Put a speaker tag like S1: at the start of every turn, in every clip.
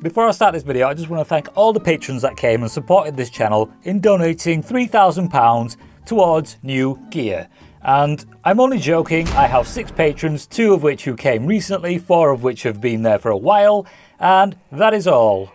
S1: Before I start this video, I just want to thank all the patrons that came and supported this channel in donating £3,000 towards new gear. And I'm only joking, I have 6 patrons, 2 of which who came recently, 4 of which have been there for a while, and that is all.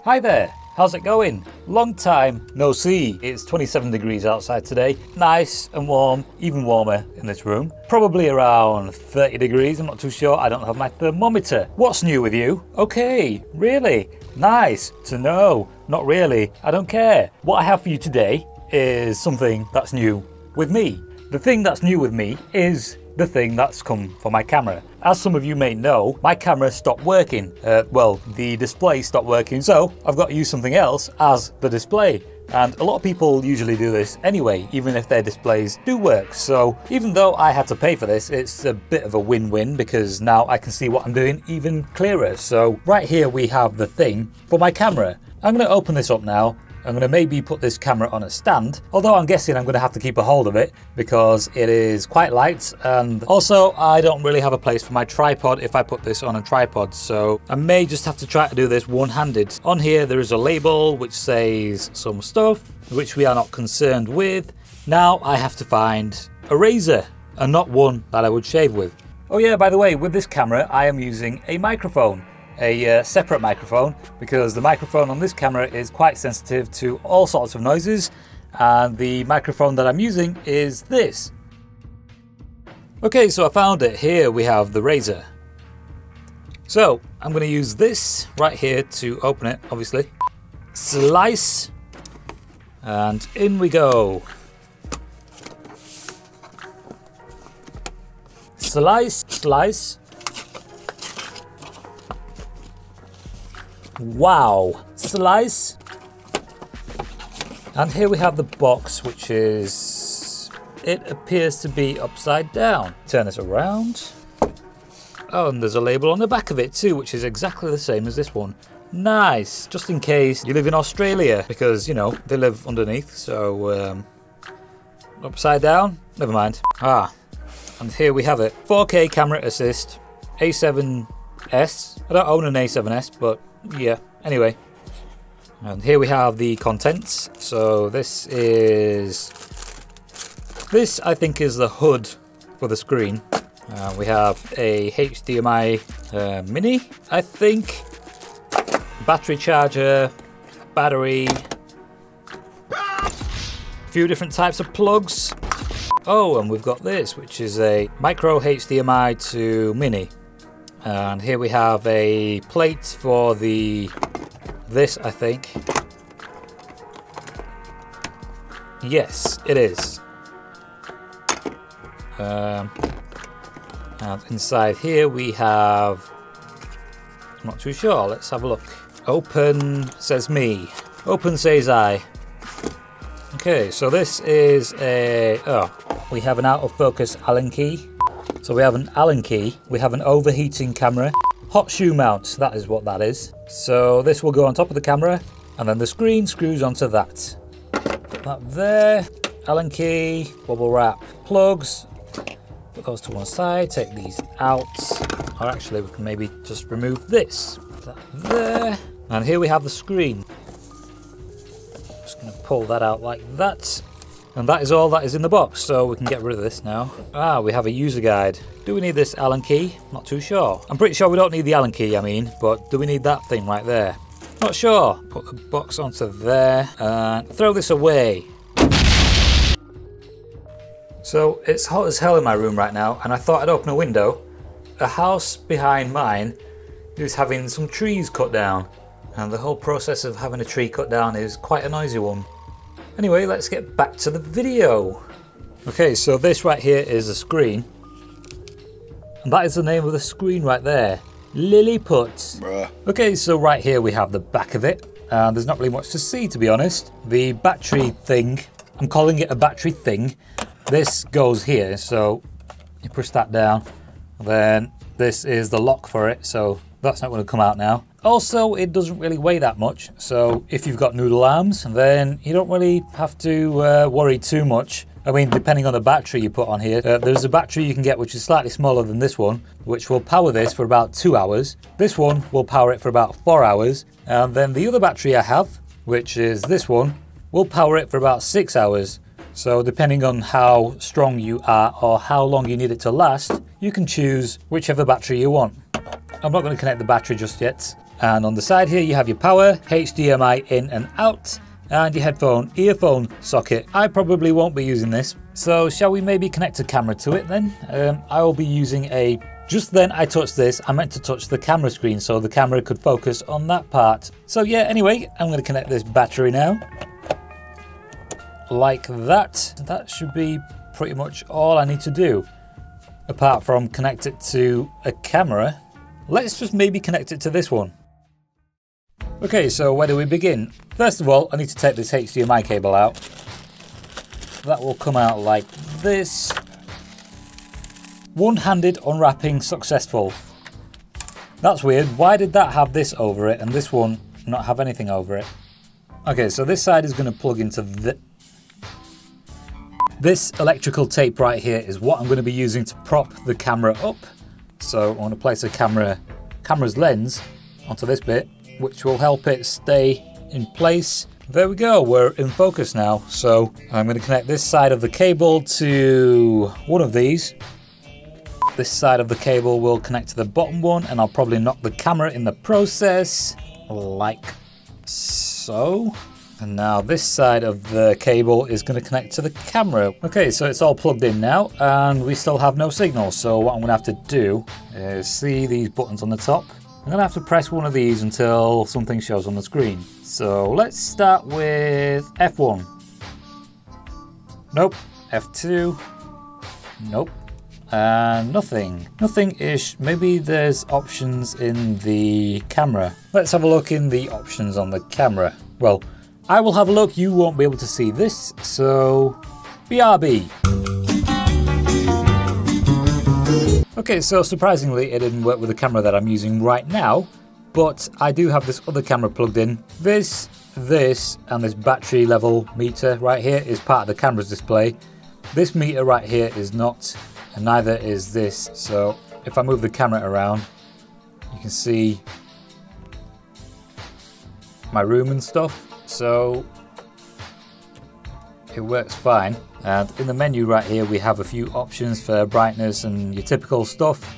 S1: Hi there, how's it going? Long time no see. It's 27 degrees outside today, nice and warm, even warmer in this room. Probably around 30 degrees, I'm not too sure, I don't have my thermometer. What's new with you? Okay, really? Nice to know. Not really, I don't care. What I have for you today is something that's new with me. The thing that's new with me is the thing that's come for my camera. As some of you may know, my camera stopped working. Well, the display stopped working, so I've got to use something else as the display. And a lot of people usually do this anyway, even if their displays do work. So even though I had to pay for this, it's a bit of a win-win because now I can see what I'm doing even clearer. So right here we have the thing for my camera. I'm going to open this up now. I'm going to maybe put this camera on a stand, although I'm guessing I'm going to have to keep a hold of it because it is quite light, and also I don't really have a place for my tripod if I put this on a tripod, so I may just have to try to do this one-handed. On here there is a label which says some stuff which we are not concerned with. Now I have to find a razor, and not one that I would shave with. Oh yeah, by the way, with this camera I am using a microphone. A separate microphone, because the microphone on this camera is quite sensitive to all sorts of noises, and the microphone that I'm using is this. Okay, so I found it. Here we have the razor. So I'm going to use this right here to open it, obviously. Slice, and in we go. Slice, slice. Wow, slice. And here we have the box, which is, it appears to be upside down. Turn this around. Oh, and there's a label on the back of it too, which is exactly the same as this one. Nice, just in case you live in Australia, because, you know, they live underneath, so upside down, never mind. Ah, and here we have it. 4K camera assist, A7S. I don't own an A7S, but yeah, anyway. And here we have the contents. So this I think is the hood for the screen. We have a HDMI mini, I think, battery charger, battery, a few different types of plugs. Oh, and we've got this, which is a micro HDMI to mini. And here we have a plate for this, I think. Yes, it is. And inside here we have, I'm not too sure, let's have a look. Open says me, open says I. Okay, so this is we have an out of focus Allen key. So we have an Allen key, we have an overheating camera, hot shoe mount, that is what that is. So this will go on top of the camera, and then the screen screws onto that. Put that there, Allen key, bubble wrap, plugs, put those to one side, take these out, or actually we can maybe just remove this. Put that there, and here we have the screen. Just going to pull that out like that. And that is all that is in the box, so we can get rid of this now. Ah, we have a user guide. Do we need this Allen key? Not too sure. I'm pretty sure we don't need the Allen key, I mean, but do we need that thing right there? Not sure. Put the box onto there and throw this away. So it's hot as hell in my room right now, and I thought I'd open a window. A house behind mine is having some trees cut down, and the whole process of having a tree cut down is quite a noisy one. Anyway, let's get back to the video. Okay, so this right here is a screen. And that is the name of the screen right there. Lilliput. Bruh. Okay, so right here we have the back of it. And there's not really much to see, to be honest. The battery thing, I'm calling it a battery thing. This goes here, so you push that down. And then this is the lock for it, so that's not going to come out now. Also, it doesn't really weigh that much, so if you've got noodle arms, then you don't really have to worry too much I mean, depending on the battery you put on here, there's a battery you can get which is slightly smaller than this one, which will power this for about 2 hours. This one will power it for about 4 hours. And then the other battery I have, which is this one, will power it for about 6 hours. So depending on how strong you are or how long you need it to last, you can choose whichever battery you want. I'm not going to connect the battery just yet. And on the side here you have your power, HDMI in and out, and your earphone socket. I probably won't be using this, so shall we maybe connect a camera to it then? I will be using just then I touched this, I meant to touch the camera screen so the camera could focus on that part. So yeah, anyway, I'm going to connect this battery now. Like that. That should be pretty much all I need to do, apart from connect it to a camera. Let's just maybe connect it to this one. Okay, so where do we begin? First of all, I need to take this HDMI cable out. That will come out like this. One-handed unwrapping successful. That's weird. Why did that have this over it and this one not have anything over it? Okay, so this side is going to plug into this electrical tape right here is what I'm going to be using to prop the camera up. So I want to place a camera's lens onto this bit, which will help it stay in place. There we go, we're in focus now. So I'm going to connect this side of the cable to one of these. This side of the cable will connect to the bottom one, and I'll probably knock the camera in the process, like so. And now this side of the cable is going to connect to the camera. Okay, so it's all plugged in now, and we still have no signal. So what I'm going to have to do is see these buttons on the top. I'm going to have to press one of these until something shows on the screen. So let's start with F1. Nope. F2. Nope. And nothing. Nothing-ish. Maybe there's options in the camera. Let's have a look in the options on the camera. Well, I will have a look. You won't be able to see this, so BRB. Okay, so surprisingly it didn't work with the camera that I'm using right now, but I do have this other camera plugged in. This, and this battery level meter right here is part of the camera's display. This meter right here is not, and neither is this. So if I move the camera around, you can see my room and stuff. So it works fine. And in the menu right here we have a few options for brightness and your typical stuff,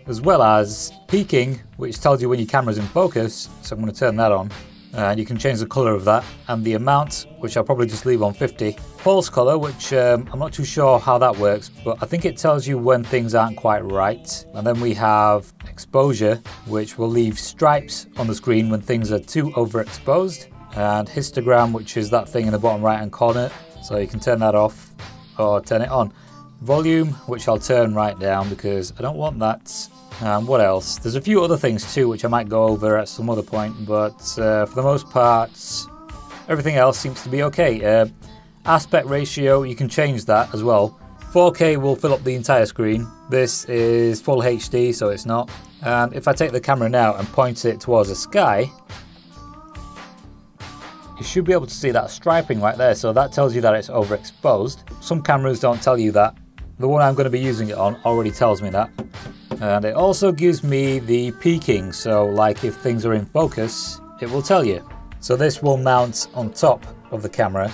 S1: as well as peaking, which tells you when your camera's in focus. So I'm going to turn that on, and you can change the color of that, and the amount, which I'll probably just leave on 50. False color, which I'm not too sure how that works, but I think it tells you when things aren't quite right. And then we have exposure, which will leave stripes on the screen when things are too overexposed, and histogram, which is that thing in the bottom right hand corner, so you can turn that off or turn it on. Volume, which I'll turn right down because I don't want that. What else? There's a few other things too which I might go over at some other point, but for the most part everything else seems to be okay. Aspect ratio, you can change that as well. 4K will fill up the entire screen. This is full HD, so it's not. And if I take the camera now and point it towards the sky, you should be able to see that striping right there, so that tells you that it's overexposed. Some cameras don't tell you that. The one I'm going to be using it on already tells me that. And it also gives me the peaking, so like if things are in focus, it will tell you. So this will mount on top of the camera,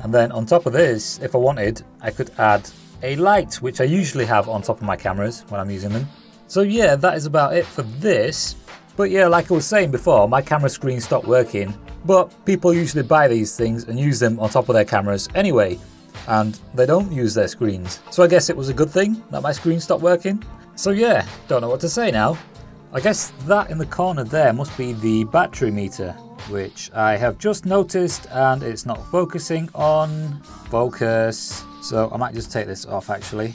S1: and then on top of this, if I wanted, I could add a light, which I usually have on top of my cameras when I'm using them. So yeah, that is about it for this. But yeah, like I was saying before, my camera screen stopped working, but people usually buy these things and use them on top of their cameras anyway, and they don't use their screens. So I guess it was a good thing that my screen stopped working. So yeah, don't know what to say now. I guess that in the corner there must be the battery meter, which I have just noticed, and it's not focusing on. Focus. So I might just take this off actually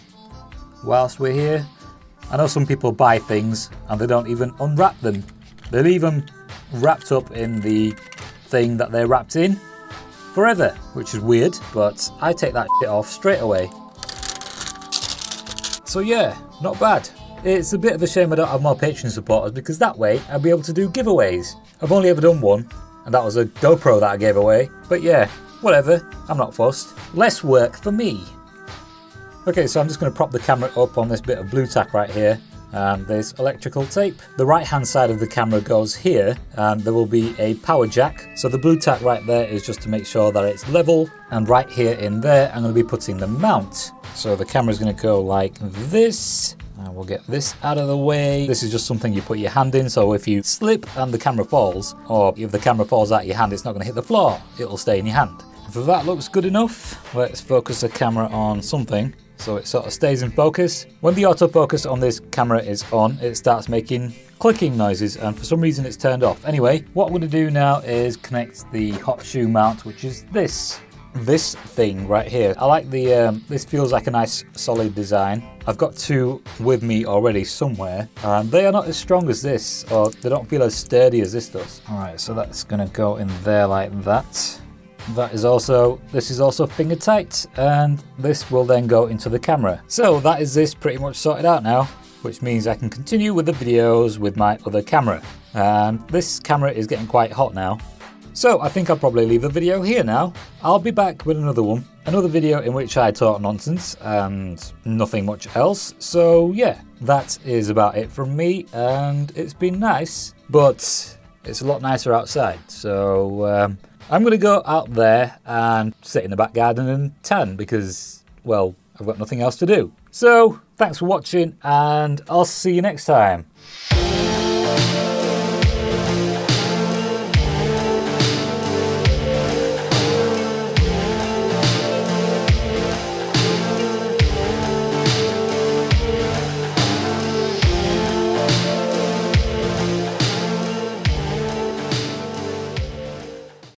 S1: whilst we're here. I know some people buy things and they don't even unwrap them. They leave them wrapped up in the thing that they're wrapped in forever, which is weird, but I take that shit off straight away. So yeah, not bad. It's a bit of a shame I don't have more Patreon supporters, because that way I'll be able to do giveaways. I've only ever done one, and that was a GoPro that I gave away. But yeah, whatever, I'm not fussed. Less work for me. Okay, so I'm just going to prop the camera up on this bit of blue tack right here, and there's electrical tape. The right hand side of the camera goes here, and there will be a power jack. So the blue tack right there is just to make sure that it's level, and right here in there I'm going to be putting the mount. So the camera's going to go like this, and we'll get this out of the way. This is just something you put your hand in, so if you slip and the camera falls, or if the camera falls out of your hand, it's not going to hit the floor, it'll stay in your hand. If that looks good enough, let's focus the camera on something so it sort of stays in focus. When the autofocus on this camera is on, it starts making clicking noises, and for some reason it's turned off. Anyway, what I'm going to do now is connect the hot shoe mount, which is this thing right here. I like the, this feels like a nice solid design. I've got two with me already somewhere, and they are not as strong as this, or they don't feel as sturdy as this does. Alright, so that's going to go in there like that. This is also finger tight, and this will then go into the camera. So that is this pretty much sorted out now, which means I can continue with the videos with my other camera. And this camera is getting quite hot now. So I think I'll probably leave the video here now. I'll be back with another one. Another video in which I talk nonsense and nothing much else. So yeah, that is about it from me, and it's been nice, but it's a lot nicer outside. So I'm going to go out there and sit in the back garden and tan because, well, I've got nothing else to do. So, thanks for watching, and I'll see you next time.